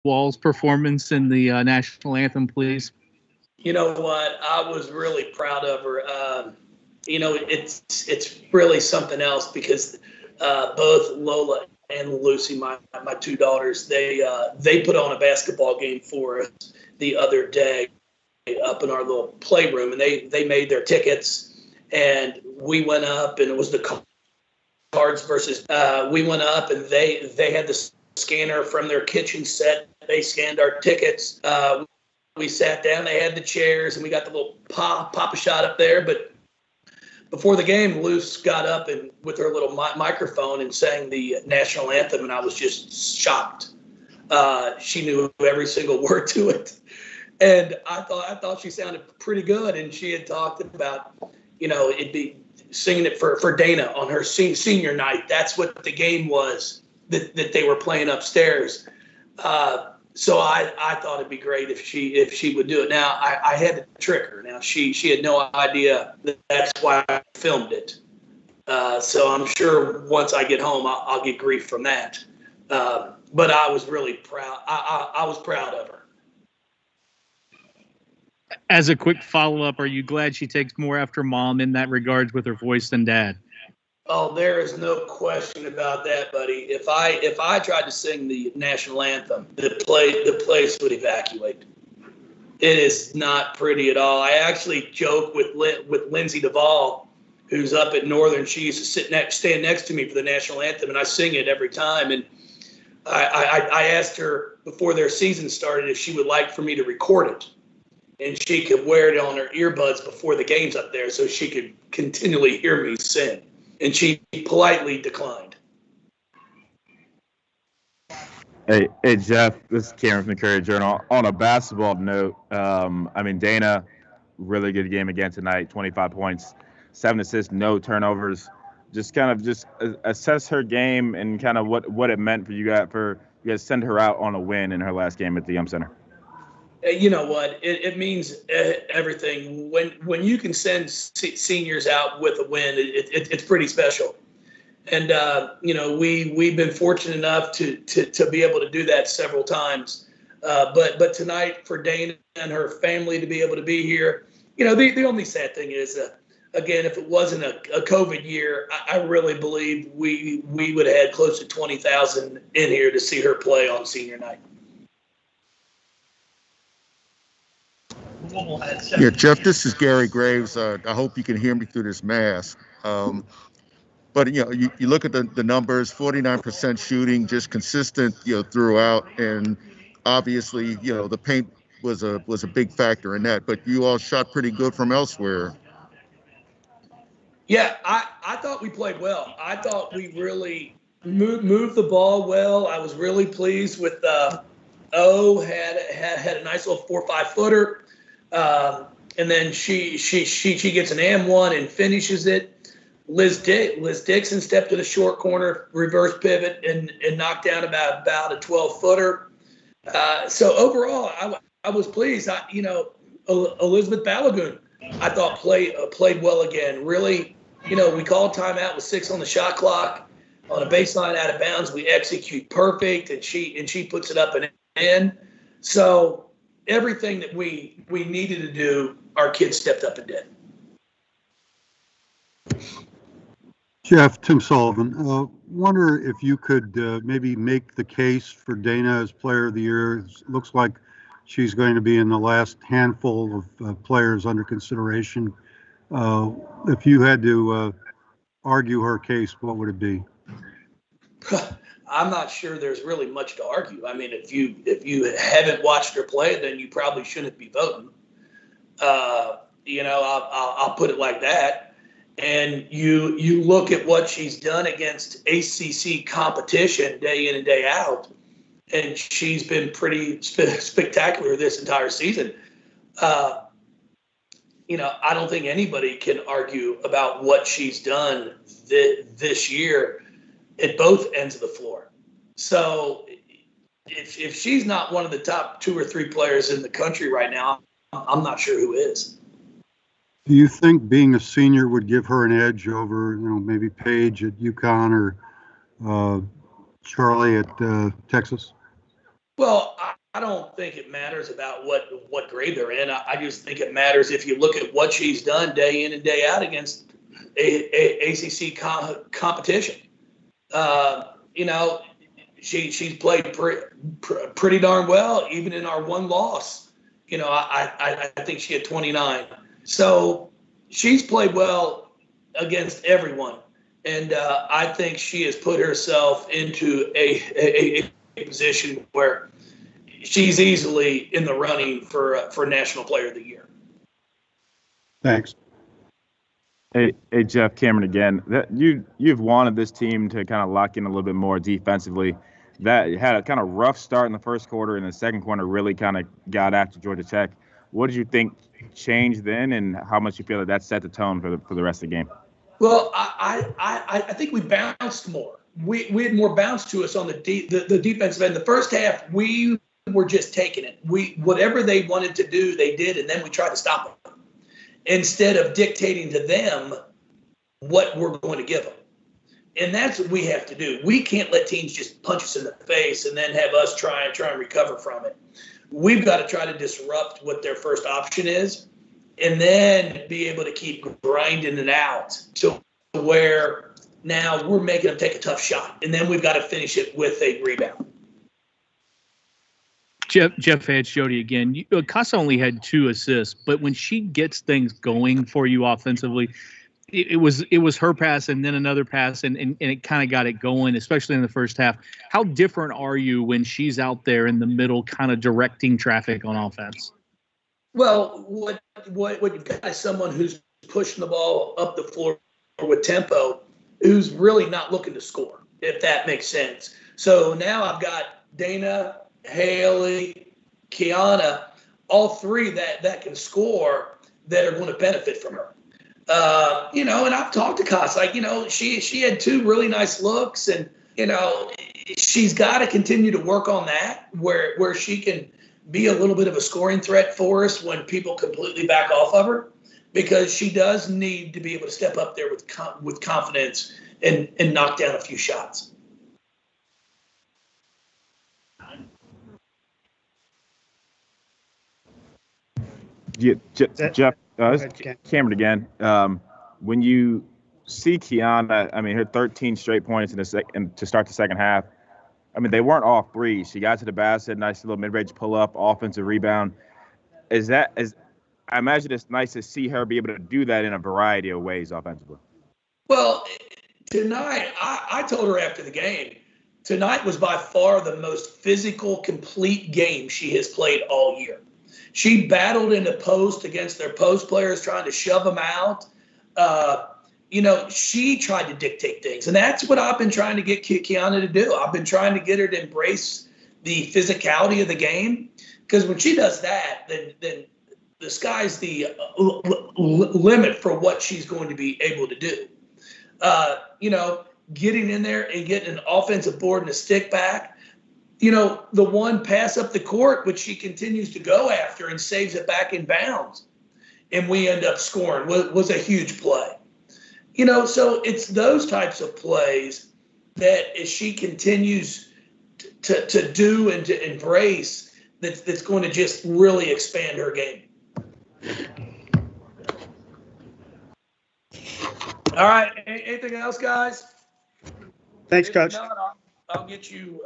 Wall's performance in the national anthem, please? You know what? I was really proud of her. It's really something else because both Lola and Lucy, my two daughters, they put on a basketball game for us the other day up in our little playroom, and they made their tickets, and we went up, and it was the Cards versus. We went up, and they had the scanner from their kitchen set. They scanned our tickets. We sat down. They had the chairs, and we got the little pop a shot up there. But before the game, Luce got up and with her little microphone and sang the national anthem, and I was just shocked. She knew every single word to it, and I thought she sounded pretty good. And she had talked about, it'd be singing it for Dana on her senior night. That's what the game was that they were playing upstairs. So I thought it'd be great if she would do it. Now I had to trick her. Now she had no idea that's why I filmed it. So I'm sure once I get home I'll get grief from that. But I was really proud. I was proud of her. As a quick follow-up, are you glad she takes more after mom in that regards with her voice than dad? Oh, there is no question about that, buddy. If I tried to sing the national anthem, the place would evacuate. It is not pretty at all. I actually joke with Lindsay Duvall, who's up at Northern. She used to stand next to me for the national anthem, and I sing it every time. And I asked her before their season started if she would like for me to record it, and she could wear it on her earbuds before the games up there so she could continually hear me sing. And she politely declined. Hey, Jeff, this is Cameron from the Courier Journal. On a basketball note, Dana, really good game again tonight, 25 points, 7 assists, no turnovers. Just assess her game and kind of what it meant for you guys to send her out on a win in her last game at the Center. You know what? It means everything. When you can send seniors out with a win, it's pretty special. And we've been fortunate enough to be able to do that several times. But tonight for Dana and her family to be able to be here, the only sad thing is, again, if it wasn't a COVID year, I really believe we would have had close to 20,000 in here to see her play on senior night. Yeah, Jeff, this is Gary Graves. I hope you can hear me through this mask. But you look at the numbers, 49% shooting, just consistent, throughout. And obviously, the paint was a big factor in that. But you all shot pretty good from elsewhere. Yeah, I thought we played well. I thought we really moved the ball well. I was really pleased with O had a nice little 4 or 5 footer. And then she gets an M1 and finishes it. Liz Dixon stepped to the short corner, reverse pivot, and knocked down about a 12-footer. So overall, I was pleased. Elizabeth Balagoon, I thought played well again. Really, we called timeout with 6 on the shot clock. On a baseline out of bounds, we execute perfect, and she puts it up and in. So everything that we needed to do, our kids stepped up and did. Jeff, Tim Sullivan, wonder if you could maybe make the case for Dana as Player of the Year. It looks like she's going to be in the last handful of players under consideration. If you had to argue her case, what would it be? I'm not sure there's really much to argue. I mean, if you haven't watched her play, then you probably shouldn't be voting. I'll put it like that. And you look at what she's done against ACC competition day in and day out, and she's been pretty spectacular this entire season. I don't think anybody can argue about what she's done this year at both ends of the floor. So if she's not one of the top 2 or 3 players in the country right now, I'm not sure who is. Do you think being a senior would give her an edge over, maybe Paige at UConn or Charlie at Texas? Well, I don't think it matters about what grade they're in. I just think it matters if you look at what she's done day in and day out against ACC competition. You know, she's played pretty darn well, even in our one loss. You know, I think she had 29. So she's played well against everyone. And I think she has put herself into a position where she's easily in the running for National Player of the Year. Thanks. Hey, Jeff, Cameron again. You've wanted this team to kind of lock in a little bit more defensively. That had a kind of rough start in the first quarter, and the second quarter really kind of got after Georgia Tech. What did you think changed then, and how much you feel that set the tone for the rest of the game? Well, I think we bounced more. We had more bounce to us on the defensive end. The first half, we were just taking it. Whatever they wanted to do, they did, and then we tried to stop them instead of dictating to them what we're going to give them. And that's what we have to do. We can't let teams just punch us in the face and then have us try and recover from it. We've got to try to disrupt what their first option is, and then be able to keep grinding it out to where now we're making them take a tough shot, and then we've got to finish it with a rebound. Jeff Hatch, Jody again. Casa only had 2 assists, but when she gets things going for you offensively, it was her pass and then another pass, and it kind of got it going, especially in the first half. How different are you when she's out there in the middle kind of directing traffic on offense? Well, what you've got is someone who's pushing the ball up the floor with tempo, who's really not looking to score, if that makes sense. So now I've got Dana, Haley, Kiana, all 3 that can score, that are going to benefit from her. You know, and I've talked to Casa. Like, you know, she had 2 really nice looks, and you know, she's got to continue to work on that, where she can be a little bit of a scoring threat for us when people completely back off of her, because she does need to be able to step up there with confidence and knock down a few shots. Yeah, Jeff, Cameron again. When you see Kiana, I mean, her 13 straight points to start the second half. I mean, they weren't all 3. She got to the basket, nice little mid-range pull-up, offensive rebound. I imagine it's nice to see her be able to do that in a variety of ways offensively. Well, tonight, I told her after the game, tonight was by far the most physical, complete game she has played all year. She battled in the post against their post players, trying to shove them out. You know, she tried to dictate things. And that's what I've been trying to get Kiana to do. I've been trying to get her to embrace the physicality of the game. Because when she does that, then the sky's the limit for what she's going to be able to do. You know, getting in there and getting an offensive board and a stick back. You know, the one pass up the court, which she continues to go after and saves it back in bounds, and we end up scoring, was a huge play. You know, so it's those types of plays that as she continues to do and to embrace, that's going to just really expand her game. All right. Anything else, guys? Thanks, Coach. If not, I'll get you